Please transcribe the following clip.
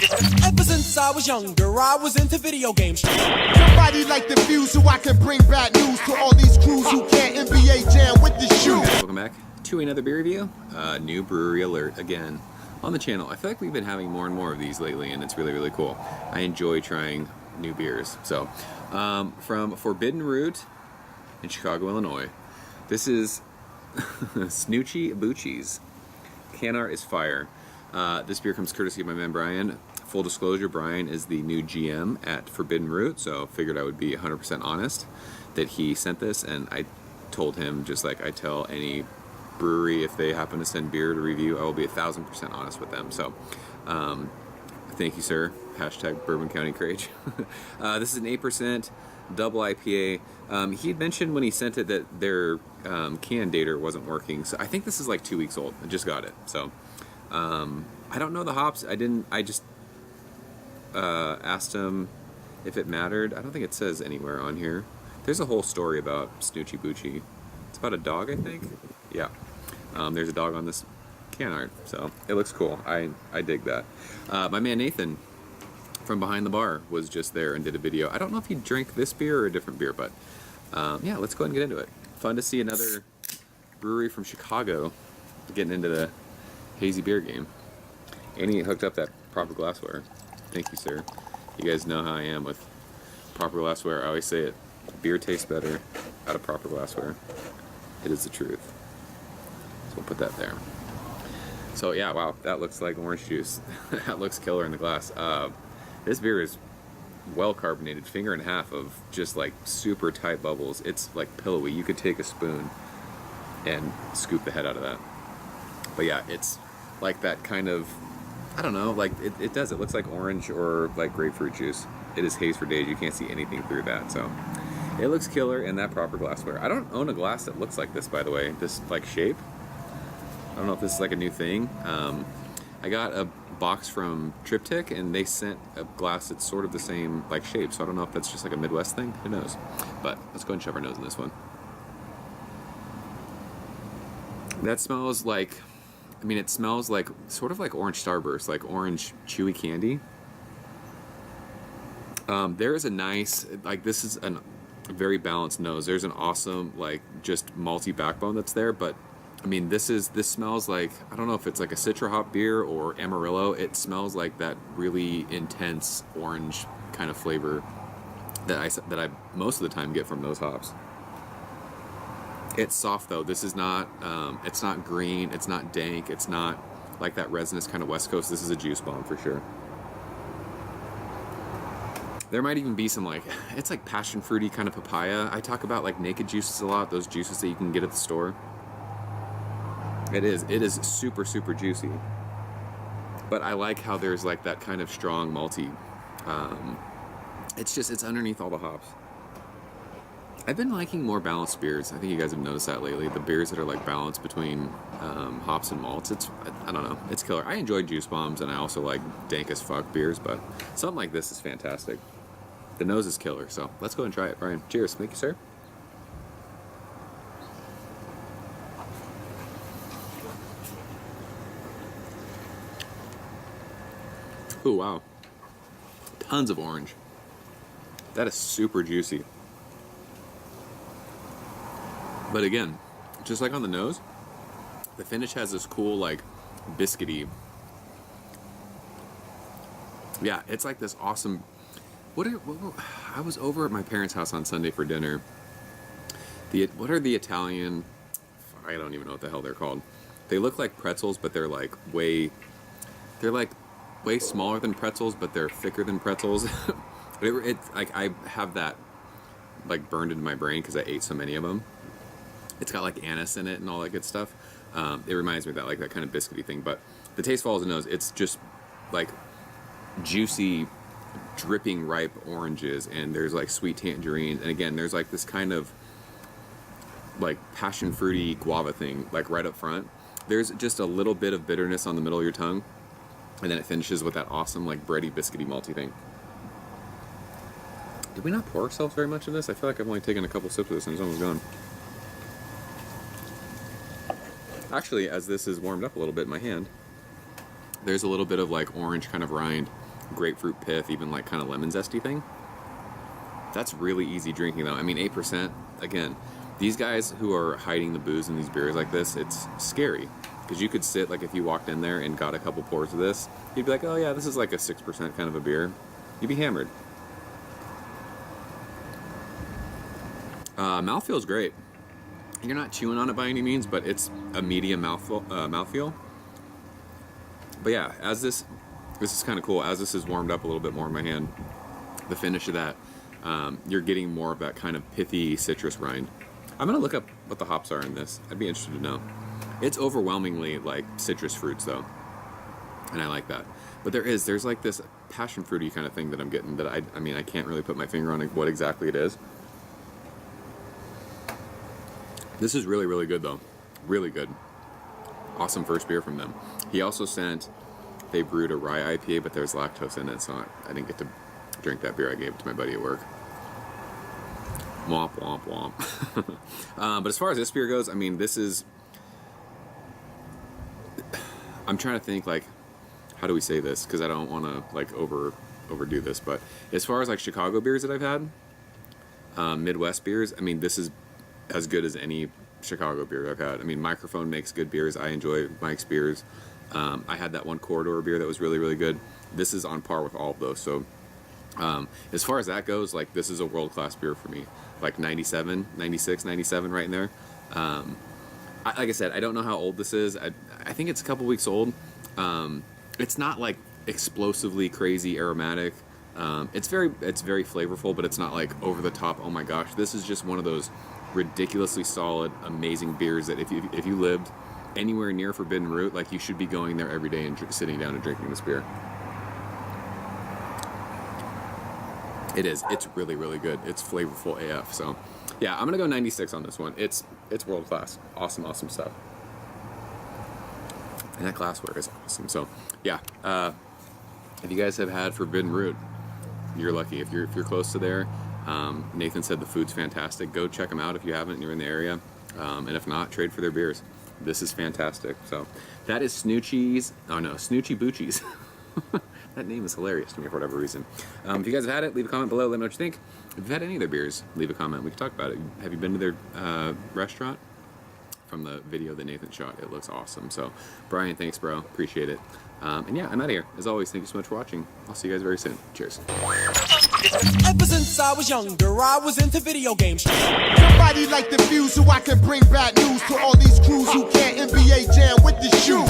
Ever since I was younger, I was into video games. Somebody like the fuse so I can bring bad news to all these crews who can't NBA jam with the shoe. Welcome back to another beer review. New brewery alert again on the channel. I feel like we've been having more and more of these lately, and it's really, really cool. I enjoy trying new beers. So, from Forbidden Root in Chicago, Illinois, this is Snoochie Boochies. Can art is fire. This beer comes courtesy of my man Brian. Full disclosure, Brian is the new GM at Forbidden Root, so figured I would be 100% honest that he sent this, and I told him, just like I tell any brewery if they happen to send beer to review, I will be 1,000% honest with them. So thank you, sir. Hashtag Bourbon County Kraj. This is an 8% double IPA. He had mentioned when he sent it that their can dater wasn't working, so I think this is like 2 weeks old. I just got it, so I don't know the hops. I just asked him if it mattered. I don't think it says anywhere on here. There's a whole story about Snoochie Boochie. It's about a dog, I think. Yeah. There's a dog on this can art, so it looks cool. I dig that. My man Nathan from Behind the Bar was just there and did a video. I don't know if he drank this beer or a different beer, but yeah, let's go ahead and get into it. Fun to see another brewery from Chicago getting into the hazy beer game. And he hooked up that proper glassware. Thank you, sir. You guys know how I am with proper glassware. I always say it. Beer tastes better out of proper glassware. It is the truth. So we'll put that there. So yeah, wow, that looks like orange juice. That looks killer in the glass. This beer is well carbonated, finger and a half of just like super tight bubbles. It's like pillowy. You could take a spoon and scoop the head out of that. But yeah, it's like that kind of, I don't know, like it does. It looks like orange or like grapefruit juice. It is haze for days. You can't see anything through that. So it looks killer in that proper glassware. I don't own a glass that looks like this, by the way. This like shape. I don't know if this is like a new thing. I got a box from Triptych and they sent a glass that's sort of the same like shape. So I don't know if that's just like a Midwest thing. Who knows? But let's go ahead and shove our nose in this one. That smells like, I mean, it smells like sort of like orange Starburst, like orange chewy candy. There is a nice, like this is a very balanced nose. There's an awesome like just malty backbone that's there, but I mean this smells like, I don't know if it's like a Citra hop beer or Amarillo. It smells like that really intense orange kind of flavor that I most of the time get from those hops. It's soft though. This is not, it's not green, it's not dank, it's not like that resinous kind of West Coast. This is a juice bomb for sure. There might even be some like, it's like passion fruity kind of papaya. I talk about like naked juices a lot, those juices that you can get at the store. It is super, super juicy. But I like how there's like that kind of strong malty. It's underneath all the hops. I've been liking more balanced beers. I think you guys have noticed that lately. The beers that are like balanced between hops and malts. I don't know. It's killer. I enjoy juice bombs and I also like dank as fuck beers, but something like this is fantastic. The nose is killer, so let's go and try it, Brian. Cheers. Thank you, sir. Oh, wow. Tons of orange. That is super juicy. But again, just like on the nose, the finish has this cool, like, biscuity. Yeah, it's like this awesome. I was over at my parents' house on Sunday for dinner. What are the Italian? I don't even know what the hell they're called. They look like pretzels, but they're like way smaller than pretzels, but they're thicker than pretzels. Like I have that like burned into my brain because I ate so many of them. It's got like anise in it and all that good stuff. It reminds me of that, like that kind of biscuity thing. But the taste follows the nose. It's just like juicy, dripping ripe oranges, and there's like sweet tangerines, and again there's like this kind of like passion fruity guava thing like right up front. There's just a little bit of bitterness on the middle of your tongue, and then it finishes with that awesome like bready, biscuity, malty thing. Did we not pour ourselves very much of this? I feel like I've only taken a couple sips of this and it's almost gone. Actually, as this is warmed up a little bit in my hand, there's a little bit of like orange kind of rind grapefruit pith, even like kind of lemon zesty thing. That's really easy drinking though. I mean, 8%, again, these guys who are hiding the booze in these beers like this, it's scary. Because you could sit, like if you walked in there and got a couple pours of this, you'd be like, oh yeah, this is like a 6% kind of a beer. You'd be hammered. Mouthfeel's great. You're not chewing on it by any means, but it's a medium mouthfeel. But yeah, as this is kind of cool. As this is warmed up a little bit more in my hand, the finish of that, you're getting more of that kind of pithy citrus rind. I'm gonna look up what the hops are in this. I'd be interested to know. It's overwhelmingly like citrus fruits though, and I like that. But there's like this passion fruity kind of thing that I'm getting that I mean I can't really put my finger on what exactly it is. This is really, really good though. Really good. Awesome first beer from them. He also sent, they brewed a rye IPA, but there's lactose in it, so I didn't get to drink that beer. I gave it to my buddy at work. Womp, womp, womp. But as far as this beer goes, I mean, this is, I'm trying to think like, how do we say this? Because I don't want to like overdo this, but as far as like Chicago beers that I've had, Midwest beers, I mean, this is as good as any Chicago beer I've had. I mean, Microphone makes good beers. I enjoy Mike's beers. I had that one Corridor beer that was really, really good. This is on par with all of those. So as far as that goes, like this is a world-class beer for me. Like 97, 96, 97 right in there. Like I said, I don't know how old this is. I think it's a couple weeks old. It's not like explosively crazy aromatic. It's very flavorful, but it's not like over the top. Oh my gosh, this is just one of those ridiculously solid, amazing beers that if you lived anywhere near Forbidden Root, like you should be going there every day and sitting down and drinking this beer. It's really, really good. It's flavorful AF. So yeah, I'm gonna go 96 on this one. It's world class. Awesome stuff. And that glassware is awesome. So yeah, if you guys have had Forbidden Root, you're lucky. If you're close to there, Nathan said the food's fantastic. Go check them out if you haven't and you're in the area. And if not, trade for their beers. This is fantastic. So that is Snoochie's. Oh no, Snoochie Boochies. That name is hilarious to me for whatever reason. If you guys have had it, leave a comment below. Let me know what you think. If you've had any of their beers, leave a comment. We can talk about it. Have you been to their restaurant? From the video that Nathan shot, it looks awesome. So Brian, thanks bro, appreciate it. And yeah, I'm out of here. As always, thank you so much for watching. I'll see you guys very soon. Cheers. Ever since I was younger, I was into video games. Somebody like the fuse so I can bring bad news to all these crews who can't NBA jam with the shoe.